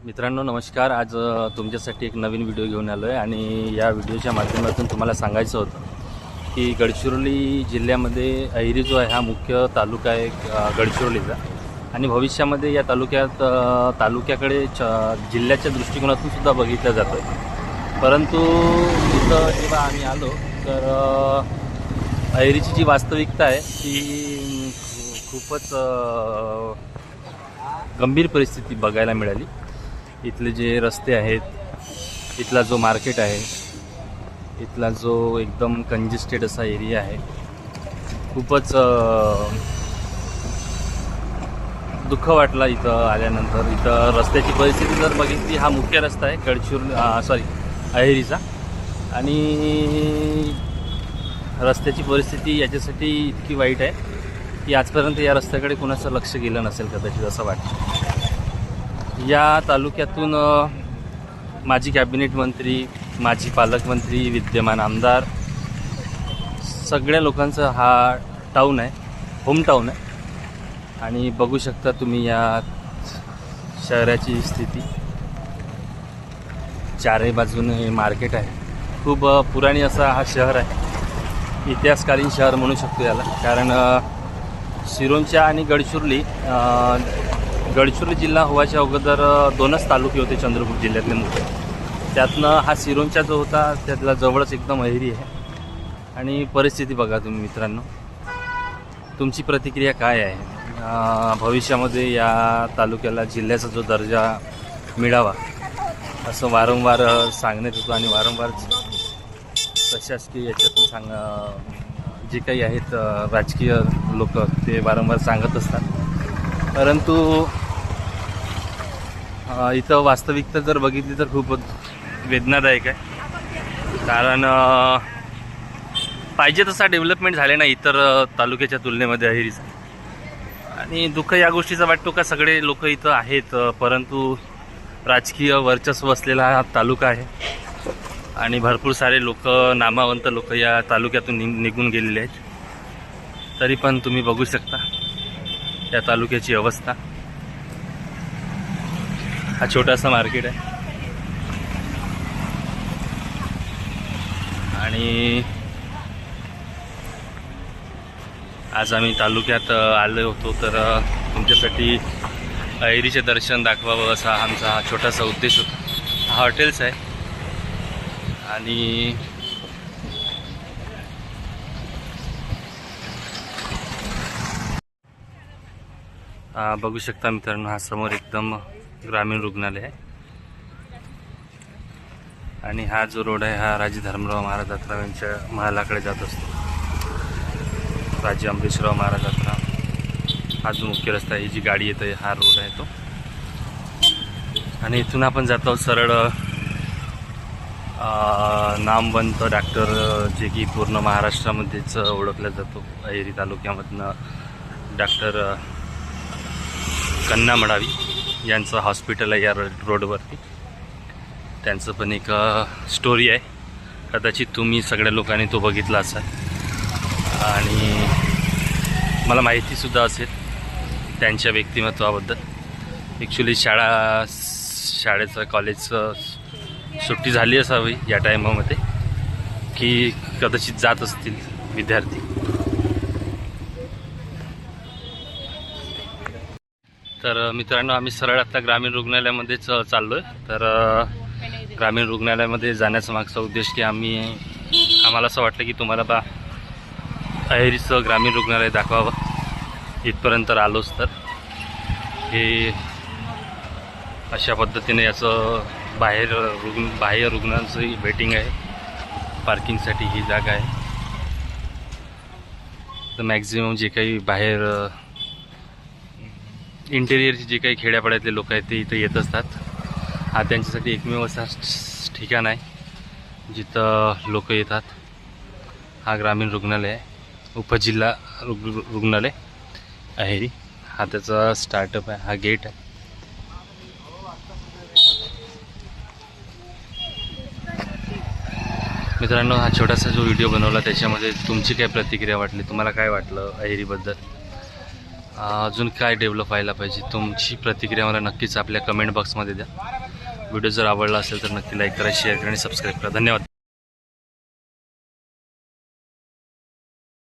मित्रांनो नमस्कार. आज तुमच्यासाठी एक नवीन व्हिडिओ घेऊन आलो आहे आणि या व्हिडिओच्या माध्यमातून तुम्हाला सांगायचं होतं की गडचिरोली जिल्ह्यामध्ये अहेरी जो आहे हा मुख्य तालुका आहे गडचिरोलीचा आणि भविष्यामध्ये या तालुक्याकडे जिल्ह्याच्या दृष्टिकोनातून सुद्धा बघितलं जातं. परंतु इथं जेव्हा आम्ही आलो तर अहेरीची जी वास्तविकता आहे ती खूपच गंभीर परिस्थिती बघायला मिळाली. इथले जे रस्ते आहेत, इथला जो मार्केट आहे, इथला जो एकदम कंजेस्टेड असा एरिया आहे, खूपच दुःख वाटला इथं आल्यानंतर. इथं रस्त्याची परिस्थिती जर बघितली, हा मुख्य रस्ता आहे अहेरीचा आणि रस्त्याची परिस्थिती याच्यासाठी इतकी वाईट आहे की आजपर्यंत या रस्त्याकडे कुणाचं लक्ष गेलं नसेल कदाचित असं वाटतं. या तालुक्यातून माजी कॅबिनेट मंत्री, माजी पालकमंत्री, विद्यमान आमदार सगळ्या लोकांचा हा टाऊन आहे, होम टाऊन आहे. आणि बघू शकता तुम्ही या शहराची स्थिती. चारही बाजूने मार्केट आहे. खूप पुराणी असा हा शहर आहे, इतिहासकालीन शहर म्हणू शकतो याला. कारण सिरोंचा आणि गडचिरोली जिल्हा व्हायच्या अगोदर दोनच तालुके होते चंद्रपूर जिल्ह्यातले मोठे. त्यातनं हा सिरोंचा जो होता त्यातला जवळच एकदम अहेरी आहे. आणि परिस्थिती बघा तुम्ही मित्रांनो. तुमची प्रतिक्रिया काय आहे? भविष्यामध्ये या तालुक्याला जिल्ह्याचा जो दर्जा मिळावा असं वारंवार सांगण्यात येतो आणि वारंवार प्रशासकीय याच्यातून जे काही आहेत राजकीय लोक ते वारंवार सांगत असतात. परंतु इथं वास्तविकता जर बघितली तर खूपच वेदनादायक आहे. कारण पाहिजे तसा डेव्हलपमेंट झाले नाही इतर तालुक्याच्या तुलनेमध्ये अहेरीचा. आणि दुःख या गोष्टीचा वाटतो का सगळे लोक इथं आहेत, परंतु राजकीय वर्चस्व असलेला हा तालुका आहे आणि भरपूर सारे लोक, नामवंत लोक या तालुक्यातून निघून गेलेले आहेत. तरी पण तुम्ही बघू शकता या तालुक्याची अवस्था. हा छोटासा मार्केट आहे आणि आज आम्ही तालुक्यात आलो होतो तर तुमच्यासाठी अहेरीचे दर्शन दाखवावं असा आमचा हा छोटासा उद्देश होता. हा हॉटेल्स आहे आणि बघू शकता मित्रांनो, हा समोर एकदम ग्रामीण रुग्णालय आहे आणि हा जो रोड आहे हा राजे धर्मराव महाराज अथराव यांच्या महालाकडे जात असतो. राजे अमरीशराव महाराज अथराव हा जो मुख्य रस्ता आहे, ही जी गाडी येते हा रोड आहे तो. आणि इथून आपण जातो सरळ नामवंत डॉक्टर जे की पूर्ण महाराष्ट्रामध्येच ओळखला जातो, अहेरी तालुक्यामधनं डॉक्टर कन्ना मडावी यांचं हॉस्पिटल आहे या रोडवरती. त्यांचं पण एक स्टोरी आहे, कदाचित तुम्ही सगळ्या लोकांनी तो बघितला असाल आणि मला माहितीसुद्धा असेल त्यांच्या व्यक्तिमत्वाबद्दल. ॲक्च्युली शाळेचं कॉलेजचं सुट्टी झाली असावी या टायमामध्ये की कदाचित जात असतील विद्यार्थी. तर मित्रांनो, आम्ही सरळ आता ग्रामीण रुग्णालयामध्येच चाललो आहे. तर ग्रामीण रुग्णालयामध्ये जाण्याचा मागचा उद्देश की आम्हाला असं वाटलं की तुम्हाला अहेरीचं ग्रामीण रुग्णालय दाखवावं. इथपर्यंत आलोच तर हे अशा पद्धतीने याचं बाह्य रुग्णांची वेटिंग आहे. पार्किंगसाठी ही जागा आहे. तर मॅक्झिमम जे काही बाहेर इंटेरियरचे जे काही खेड्यापाड्यातले लोक आहेत ते इथं येत असतात. हा त्यांच्यासाठी एकमेव असा ठिकाण आहे जिथं लोक येतात. हा ग्रामीण रुग्णालय आहे, उपजिल्हा रुग्णालय अहेरी. हा त्याचा स्टार्टअप आहे, हा गेट आहे. मित्रांनो, हा छोटासा जो व्हिडिओ बनवला त्याच्यामध्ये तुमची काय प्रतिक्रिया वाटली, तुम्हाला काय वाटलं अहेरीबद्दल अजून काय डेव्हलप व्हायला पाहिजे, तुमची प्रतिक्रिया मला नक्कीच आपल्या कमेंट बॉक्समध्ये द्या. व्हिडिओ जर आवडला असेल तर नक्की लाईक करा, शेअर करा आणि सबस्क्राईब करा. धन्यवाद.